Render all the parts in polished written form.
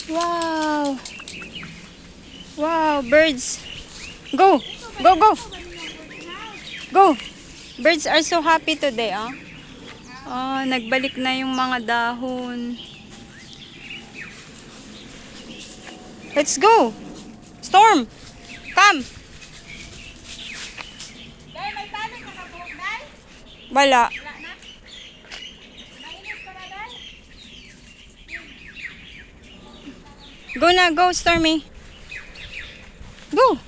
Wow. Wow, birds. Go. Go, go. Go. Birds are so happy today, ah. Oh, nagbalik na yung mga dahon. Let's go. Storm. Come. Dahil may tali ka na buhok, Day? Wala. Wala na? Mainit ka na, Day? Go na, go, Stormy. Go.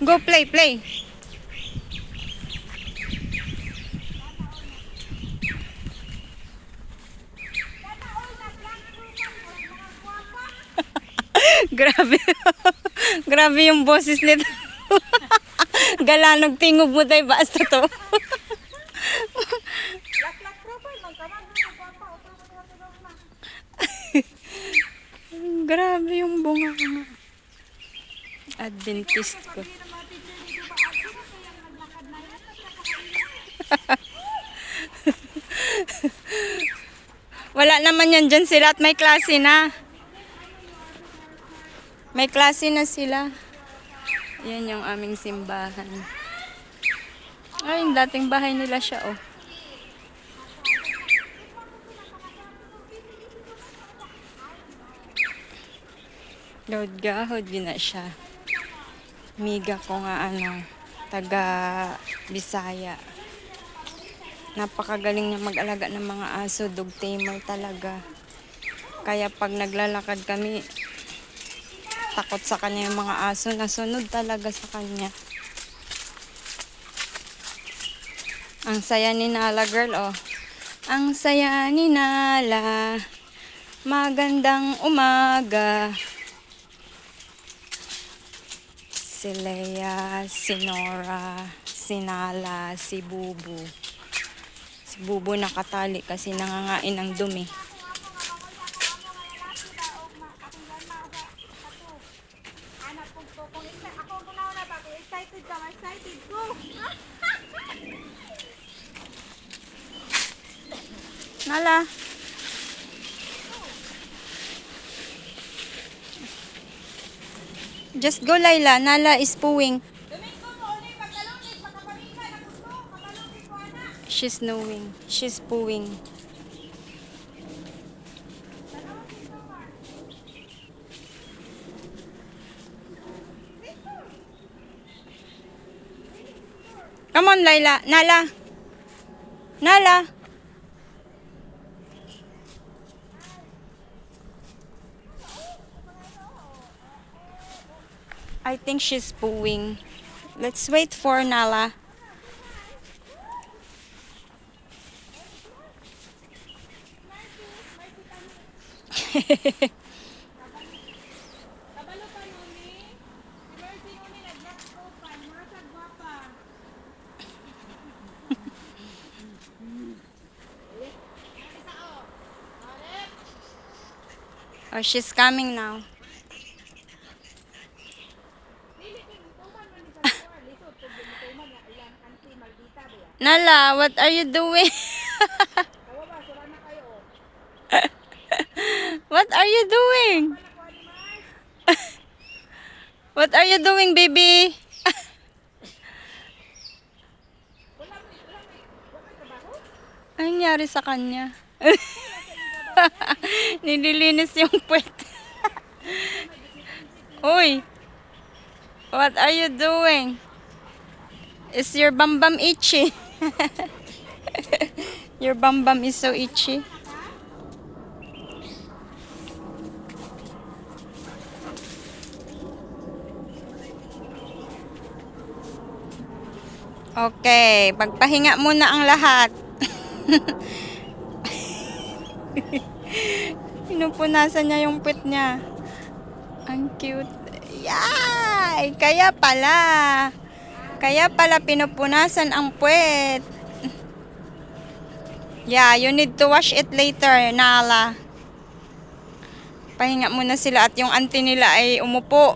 Go play, play. Sana all na black woman o mga guwapa. Grabe. Grabe yung boses nito. Galanog tingog mo tayo basta to. Black profile, magkaman mga guwapa. O ito mga guwapa. Grabe yung bunga nga. Adventist ko. Hindi na mga teacher dito ba? Sino kaya naglakad na yan? Wala naman yan dyan sila at may klase na. May klase na sila. Yan yung aming simbahan. Ay, yung dating bahay nila siya, oh. Gahod-gahod yun na siya. Miga ko nga taga Bisaya. Napakagaling niya mag-alaga ng mga aso, dog tamer talaga. Kaya pag naglalakad kami, takot sa kanya yung mga aso, nasunod talaga sa kanya. Ang saya ni Nala, girl, oh. Ang saya ni Nala. Magandang umaga. Si Leia, si Nora, si Nala, si Bubu. Si Bubu nakatali kasi nangangain ng dumi. Anak ko to. Kung ako kunaw na ba? Kung excited ka, excited ko. Nala. Just go, Laila. Nala is pooing. Domingo mo, ulit pagkalunis, pagkapalinga, nakusto, pagkalunis ko, anak. She's knowing. She's pooing. Come on, Laila. Nala. Nala. I think she's pooing. Let's wait for Nala. Kabalo pa nuni. Si Mercy nuni nag-black profile. Mura sa guwapa. Oh, she's coming now. Nala, what are you doing? Tawa ba, sura na kayo. What are you doing? What are you doing, baby? Anong nangyari sa kanya? Nililinis yung puwet. Uy! What are you doing? Is your bambam itchy? Your bambam is so itchy. Okay, pagpahinga muna ang lahat. Pinupunasan niya yung puwet niya. Ang cute. Yay! Kaya pala pinupunasan ang puwet. Yeah, you need to wash it later, Nala. Pahinga muna sila at yung auntie nila ay umupo.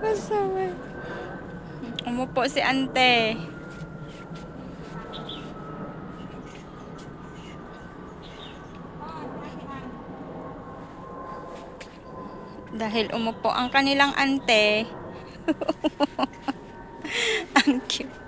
Masama. Umupo si ante. Dahil umupo ang kanilang ante. Ang cute.